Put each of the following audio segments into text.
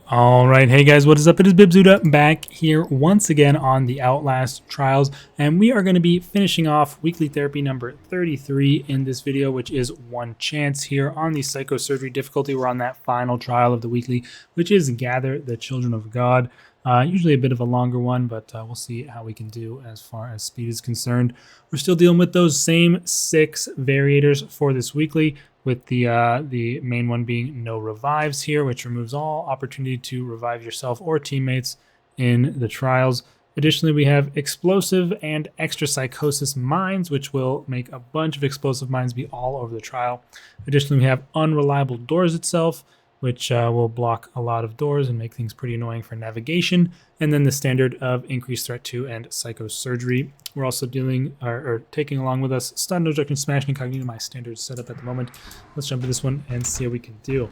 All right, hey guys, what is up? It is Bibzuda back here once again on the Outlast trials, and we are going to be finishing off weekly therapy number 33 in this video, which is One Chance here on the psychosurgery difficulty. We're on that final trial of the weekly, which is Gather the Children of God. Usually a bit of a longer one, but we'll see how we can do as far as speed is concerned. We're still dealing with those same 6 variators for this weekly, with the main one being no revives here, which removes all opportunity to revive yourself or teammates in the trials. Additionally, we have explosive and extra psychosis mines, which will make a bunch of explosive mines be all over the trial. Additionally, we have unreliable doors itself, which will block a lot of doors and make things pretty annoying for navigation. And then the standard of increased threat 2 and psychosurgery. We're also dealing or taking along with us stun, no reduction, smash, incognito, my standard setup at the moment. Let's jump into this one and see how we can do.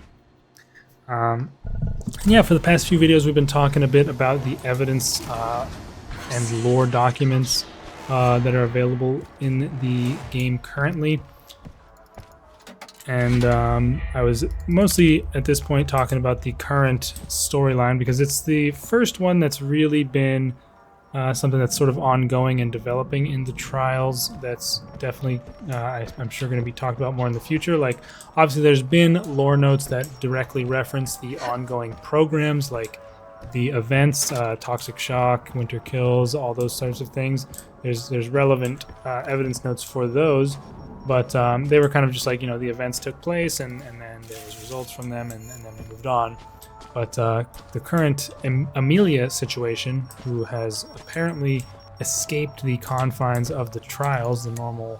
Yeah, for the past few videos, we've been talking a bit about the evidence and lore documents that are available in the game currently. And I was mostly at this point talking about the current storyline because it's the first one that's really been something that's sort of ongoing and developing in the trials. That's definitely, I'm sure, going to be talked about more in the future. Like, obviously, there's been lore notes that directly reference the ongoing programs, like the events, Toxic Shock, Winter Kills, all those types of things. There's relevant evidence notes for those. But they were kind of just like, you know, the events took place and then there was results from them and then we moved on. But the current Amelia situation, who has apparently escaped the confines of the trials, the normal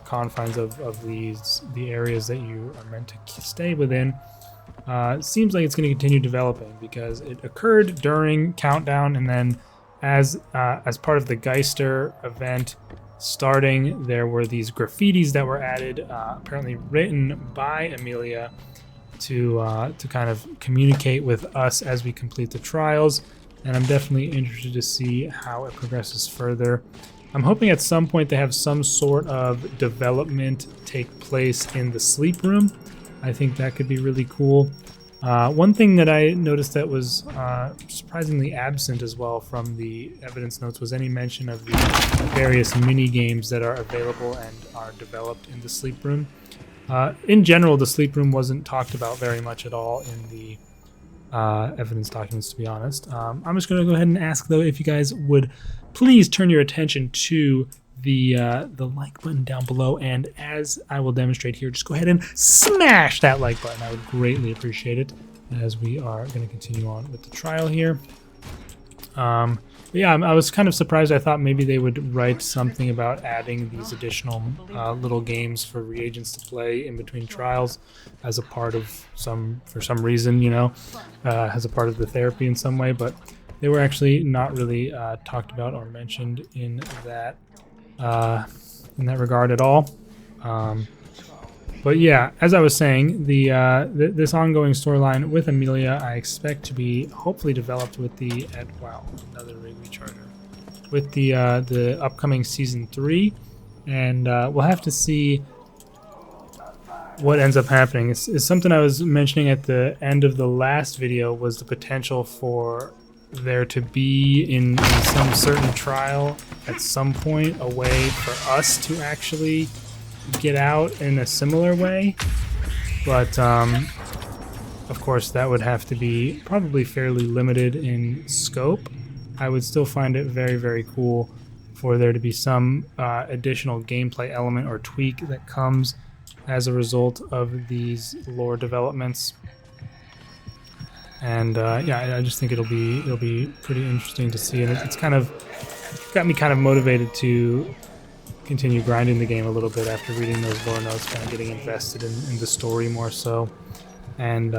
confines of the areas that you are meant to stay within, seems like it's going to continue developing because it occurred during Countdown, and then as part of the Geister event starting, there were these graffitis that were added, apparently written by Amelia to kind of communicate with us as we complete the trials, and I'm definitely interested to see how it progresses further. I'm hoping at some point they have some sort of development take place in the sleep room. I think that could be really cool. One thing that I noticed that was surprisingly absent as well from the evidence notes was any mention of the various mini games that are available and are developed in the sleep room. In general, the sleep room wasn't talked about very much at all in the evidence documents, to be honest. I'm just going to go ahead and ask, though, if you guys would please turn your attention to the like button down below, and as I will demonstrate here, just go ahead and smash that like button. I would greatly appreciate it as we are going to continue on with the trial here. But yeah, I was kind of surprised. I thought maybe they would write something about adding these additional little games for reagents to play in between trials as a part of for some reason, you know, as a part of the therapy in some way, but they were actually not really talked about or mentioned in that regard at all. But yeah, as I was saying, this ongoing storyline with Amelia, I expect to be hopefully developed with another rig recharger, with the upcoming season 3, and we'll have to see what ends up happening. It's something I was mentioning at the end of the last video, was the potential for there to be in some certain trial at some point a way for us to actually get out in a similar way, but of course that would have to be probably fairly limited in scope. I would still find it very, very cool for there to be some additional gameplay element or tweak that comes as a result of these lore developments. And yeah, I just think it'll be pretty interesting to see, and it's kind of got me kind of motivated to continue grinding the game a little bit after reading those lore notes, kind of getting invested in the story more so. And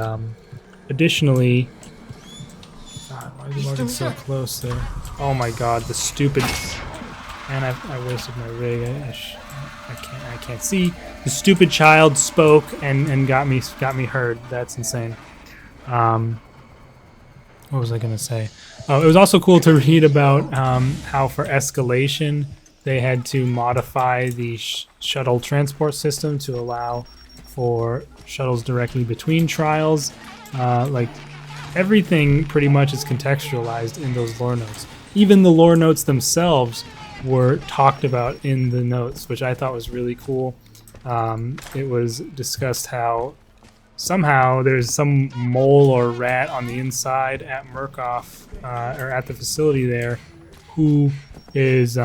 additionally, God, why is Morgan so close there? Oh my God, the stupid! And I wasted my rig. I can't see. The stupid child spoke and got me heard. That's insane. What was I gonna say? Oh, it was also cool to read about how for escalation they had to modify the shuttle transport system to allow for shuttles directly between trials. Like everything pretty much is contextualized in those lore notes. Even the lore notes themselves were talked about in the notes, which I thought was really cool. It was discussed how somehow there's some mole or rat on the inside at Murkoff, or at the facility there, who is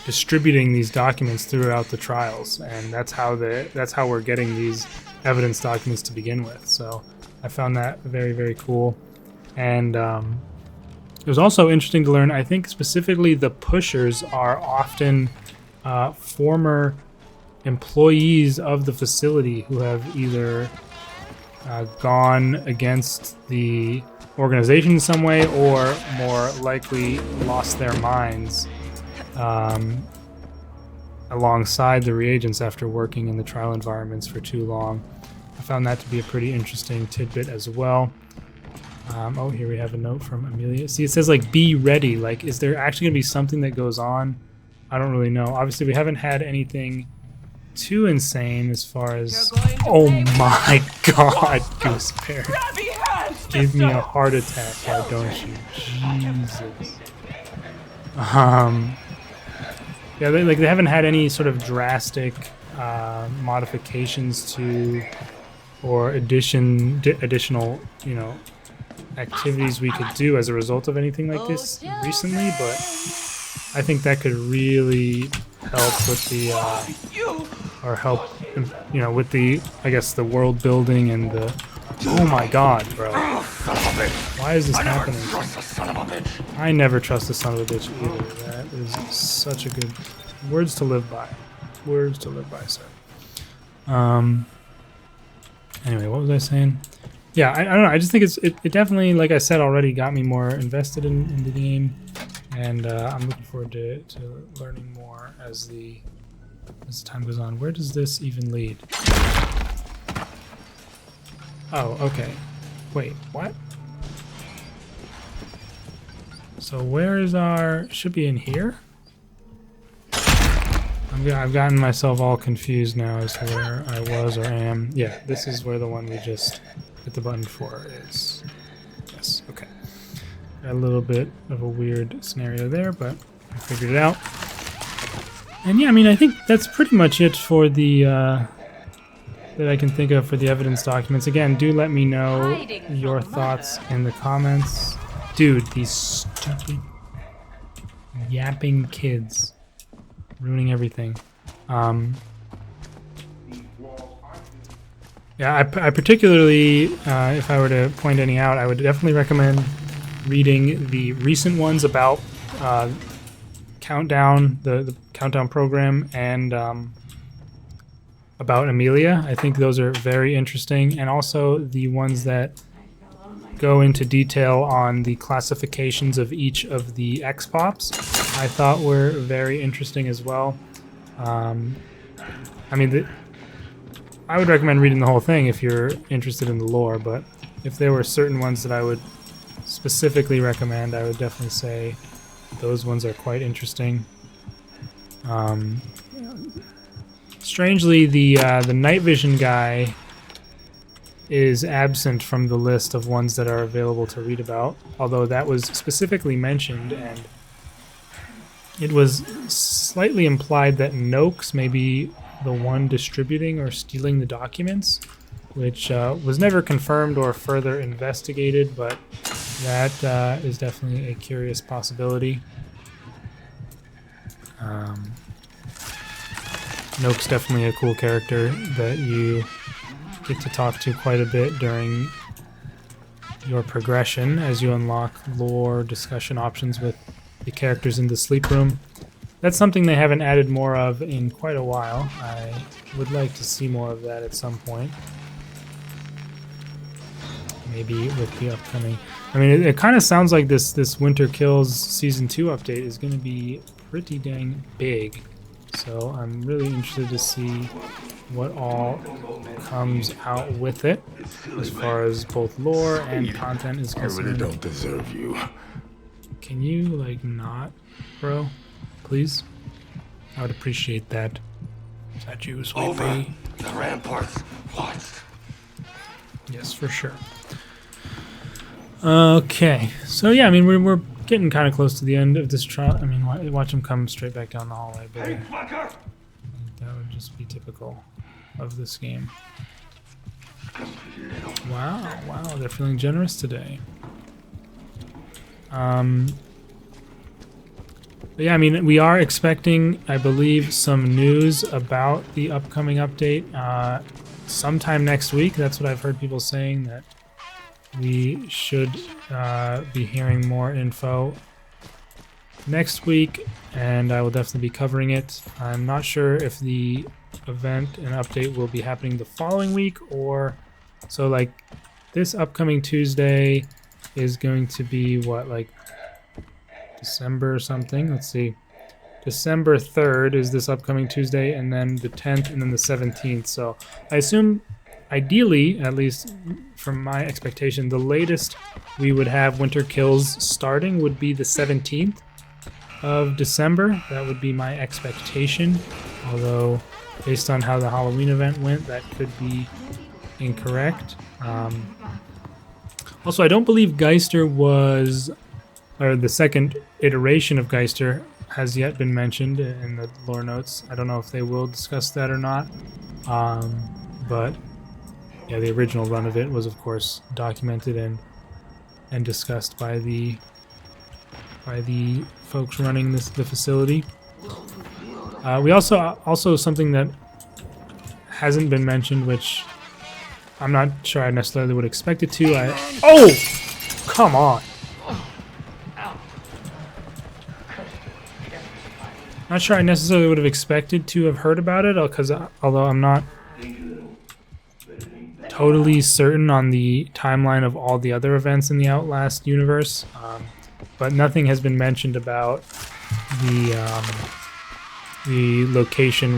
distributing these documents throughout the trials, and that's how we're getting these evidence documents to begin with. So I found that very, very cool. And it was also interesting to learn, I think specifically the pushers are often former employees of the facility who have either gone against the organization in some way, or more likely lost their minds alongside the reagents after working in the trial environments for too long. I found that to be a pretty interesting tidbit as well. Oh, here we have a note from Amelia. See, it says like, be ready. Like, is there actually gonna be something that goes on? I don't really know. Obviously, we haven't had anything too insane as far as... Oh my god, Gooseberry. Give me a heart attack, why don't you? Jesus. Yeah, they haven't had any sort of drastic modifications to, or additional, you know, activities we could do as a result of anything like this recently, but I think that could really help with the, or help, you know, with the, I guess, the world building and the... Oh my god, bro. Why is this happening? I never trust the son of a bitch either. That is such a good... Words to live by. Words to live by, sir. Anyway, what was I saying? Yeah, I don't know. I just think it definitely, like I said already, got me more invested in the game, and I'm looking forward to learning more as time goes on. Where does this even lead? Oh, okay. Wait, what? So where is our... Should be in here? I've gotten myself all confused now as to where I was or am. Yeah, this is where the one we just hit the button for is. Yes, okay. Got a little bit of a weird scenario there, but I figured it out. And yeah, I mean, I think that's pretty much it for the... that I can think of for the evidence documents. Again, do let me know your thoughts in the comments. Dude, these stupid yapping kids ruining everything. Yeah, I particularly, if I were to point any out, I would definitely recommend reading the recent ones about Countdown, the Countdown program, and about Amelia. I think those are very interesting, and also the ones that go into detail on the classifications of each of the X-Pops I thought were very interesting as well. I mean, I would recommend reading the whole thing if you're interested in the lore, but if there were certain ones that I would specifically recommend, I would definitely say those ones are quite interesting. Strangely, the night vision guy is absent from the list of ones that are available to read about, although that was specifically mentioned, and it was slightly implied that Noakes may be the one distributing or stealing the documents, which was never confirmed or further investigated, but that is definitely a curious possibility. Noak's definitely a cool character that you get to talk to quite a bit during your progression as you unlock lore discussion options with the characters in the sleep room. That's something they haven't added more of in quite a while. I would like to see more of that at some point. Maybe with the upcoming... I mean, it kind of sounds like this Winter Kills Season 2 update is going to be pretty dang big. So I'm really interested to see what all comes out with it as far as both lore and content is concerned. I really don't deserve you. Can you, like, not, bro? Please? I would appreciate that. Is that you, sweet pea? The ramparts. Watch. Yes, for sure. Okay, so yeah, I mean we're getting kind of close to the end of this trial. I mean, watch him come straight back down the hallway, but that would just be typical of this game. Wow, they're feeling generous today. But yeah, I mean, we are expecting, I believe, some news about the upcoming update sometime next week. That's what I've heard people saying, that we should be hearing more info next week, and I will definitely be covering it. I'm not sure if the event and update will be happening the following week, or so like this upcoming Tuesday is going to be what, like December or something. Let's see, December 3rd is this upcoming Tuesday, and then the 10th, and then the 17th. So I assume, ideally, at least from my expectation, the latest we would have Winter Kills starting would be the 17th of December. That would be my expectation, although based on how the Halloween event went, that could be incorrect. Also, I don't believe Geister was, or the second iteration of Geister has yet been mentioned in the lore notes. I don't know if they will discuss that or not, but yeah, the original run of it was, of course, documented and discussed by the folks running the facility. We also something that hasn't been mentioned, which I'm not sure I necessarily would expect it to. Oh, come on! Not sure I necessarily would have expected to have heard about it, because although I'm not totally certain on the timeline of all the other events in the Outlast universe, but nothing has been mentioned about the location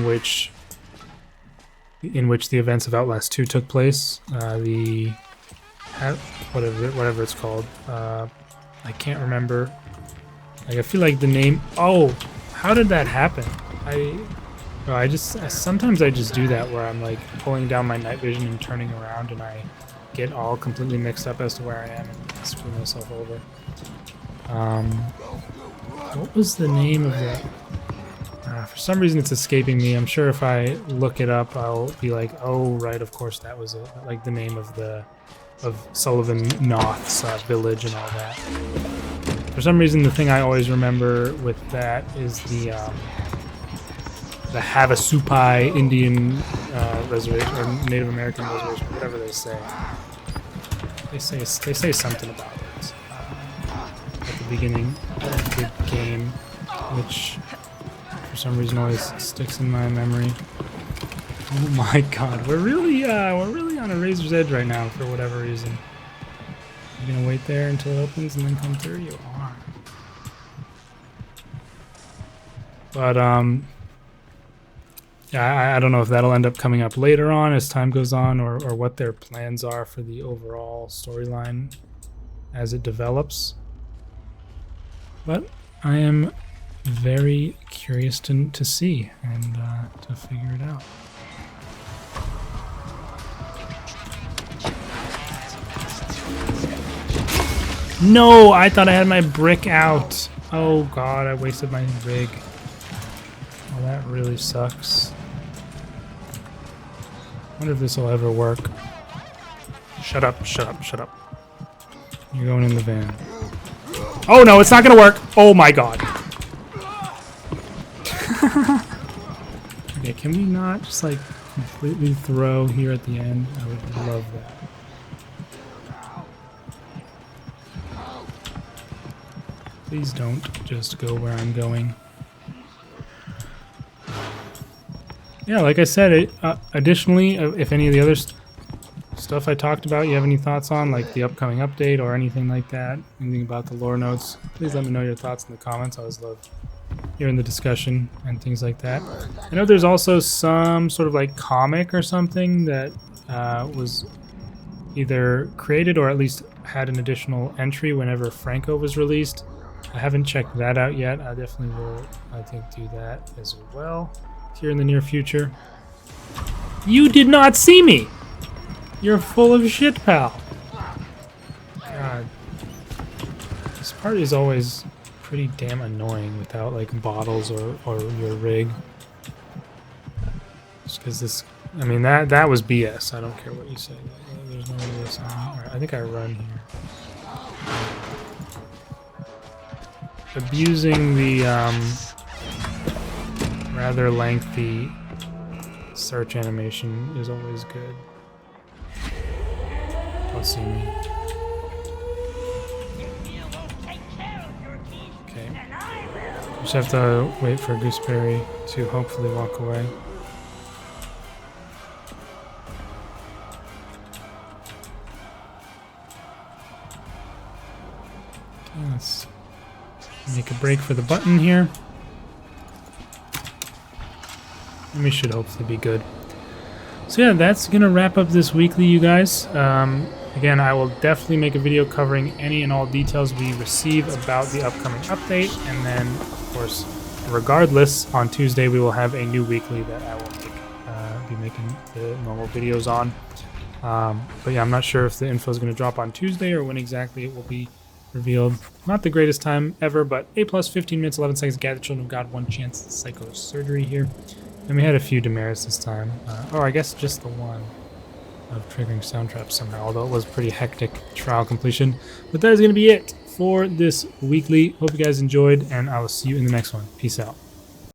in which the events of Outlast 2 took place. Whatever it's called. I can't remember. Like, I feel like the name. Oh, how did that happen? Sometimes I just do that where I'm like pulling down my night vision and turning around, and I get all completely mixed up as to where I am and screw myself over. What was the name of that? For some reason it's escaping me. I'm sure if I look it up, I'll be like, oh right, of course that was it. Like the name of Sullivan Noth's village and all that. For some reason, the thing I always remember with that is the Havasupai Indian reservation, or Native American reservation, whatever they say. They say something about it at the beginning of the game, which for some reason always sticks in my memory. Oh my God, we're really on a razor's edge right now for whatever reason. You gonna wait there until it opens and then come through? You are. But yeah, I don't know if that'll end up coming up later on as time goes on, or what their plans are for the overall storyline as it develops. But I am very curious to see and to figure it out. No, I thought I had my brick out. Oh God, I wasted my rig. Well, that really sucks. Wonder if this will ever work. Shut up, shut up, shut up. You're going in the van. Oh no, it's not gonna work. Oh my God. Okay, can we not just like completely throw here at the end? I would love that. Please don't just go where I'm going. Yeah, like I said, additionally, if any of the other stuff I talked about you have any thoughts on, like the upcoming update or anything like that, anything about the lore notes, please let me know your thoughts in the comments. I always love hearing the discussion and things like that. I know there's also some sort of like comic or something that was either created or at least had an additional entry whenever Franco was released. I haven't checked that out yet. I definitely will, I think, do that as well here in the near future. You did not see me! You're full of shit, pal. God This part is always pretty damn annoying without like bottles or your rig. Just because this, I mean that was BS. I don't care what you say. There's no way this on. Alright, I think I run here. Abusing the rather lengthy search animation is always good. Don't see me. Okay. Just have to wait for Gooseberry to hopefully walk away. Okay, let's make a break for the button here. And we should hopefully be good. So yeah, that's gonna wrap up this weekly, you guys. Again, I will definitely make a video covering any and all details we receive about the upcoming update, and then, of course, regardless, on Tuesday we will have a new weekly that I will be making the normal videos on. But yeah, I'm not sure if the info is going to drop on Tuesday or when exactly it will be revealed. Not the greatest time ever, but A+, 15 minutes, 11 seconds, gather children of God, one chance psychosurgery here. And we had a few demerits this time. Or I guess just the one of triggering sound traps somehow, although it was pretty hectic trial completion. But that is going to be it for this weekly. Hope you guys enjoyed, and I will see you in the next one. Peace out.